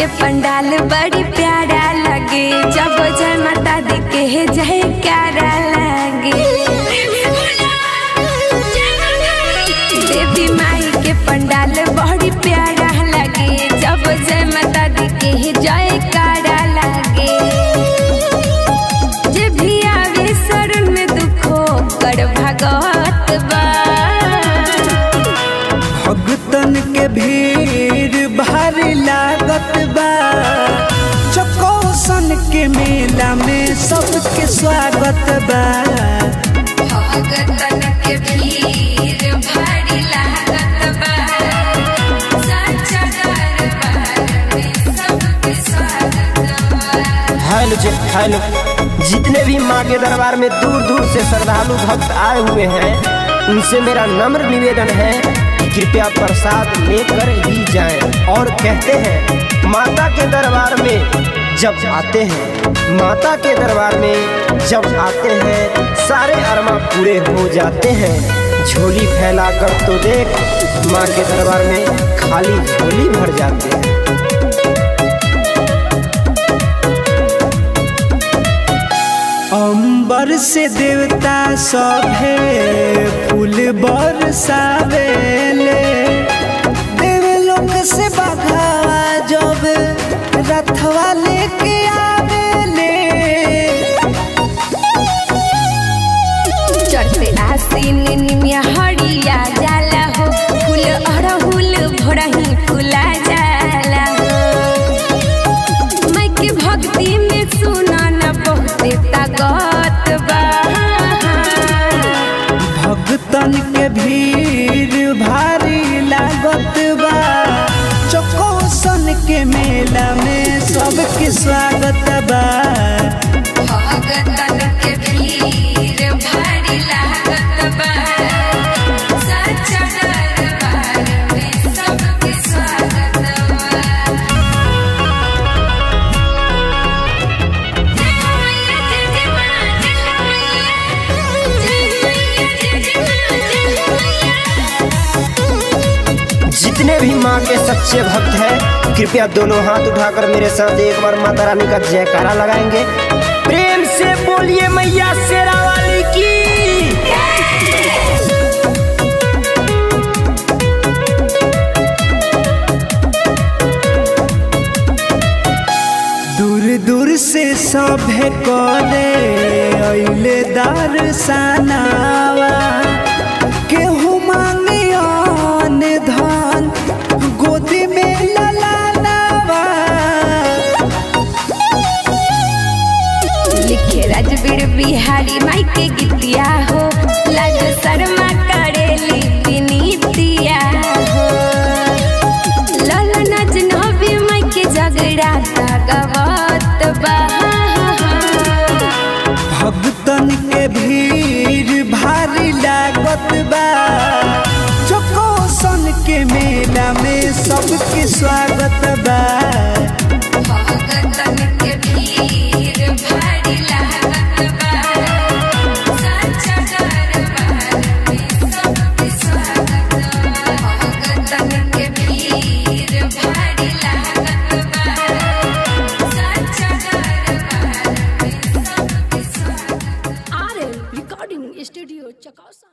के पंडाल बड़ी प्यारा लगे, जब जय माता दी के जयकारा लगे। देवी माई के पंडाल बड़ी प्यारा लगे, जब जय माता दी के जयकारा लगे। जे भी आवे शरण में दुखो कर भगत बा। भगतन के भीड़ भारी लागत बा, चकोसन के मेला में सबके स्वागत बा। भगतन के भीड़ भारी लागत बा, सच्चा दरबार में सबके स्वागत बा। हेलो, जितने भी माँ के दरबार में दूर दूर से श्रद्धालु भक्त आए हुए हैं, उनसे मेरा नम्र निवेदन है कि कृपया प्रसाद लेकर ही जाएं। और कहते हैं माता के दरबार में जब आते हैं, माता के दरबार में जब आते हैं, सारे अरमा पूरे हो जाते हैं। झोली फैलाकर तो देख, माँ के दरबार में खाली झोली भर जाते हैं। अंबर से देवता सभे फूल बरसावेले, देवलोक से बघावा जब रथवा लेके आवेले। चढ़ते आसीन निमिया हरिया जाला हो, फूल अड़हुल भोरही फूला जाला हो। माई के भक्ति में सुना न बहुते ताकत बा। भगतन के भीड़ भारी लागत बा, चकोसन के मेला में सबके स्वागत बा। भगतन के भीड़ भारी लागत बा, सच्चा दरबार में सबके स्वागत बा। जितने भी माँ के सच्चे भक्त हैं, कृपया दोनों हाथ उठाकर मेरे साथ एक बार माता रानी का जयकारा लगाएंगे। प्रेम से बोलिए मैया शेरा वाली की। दूर दूर से सभे करे अइले दर्शनावा, केहू मांगे अन धन गोदी में ललालावा। लिखे राजवीर बिहारी माई के गीतिया हो, लाज शर्मा करेली विनीतिया हो। ललन अजनबी माई के जगराता गवत बा। भगतन के भीड़ भारी लागत बा, चकोसन के मेला में सबके स्वागत बा। भगतन के भीड़ भारी लागत बा, सच्चा दरबार में सबके स्वागत बा। भगतन के भीड़ भारी लागत बा, सच्चा दरबार में सबके स्वागत बा। RL Recording Studio, Chakausa।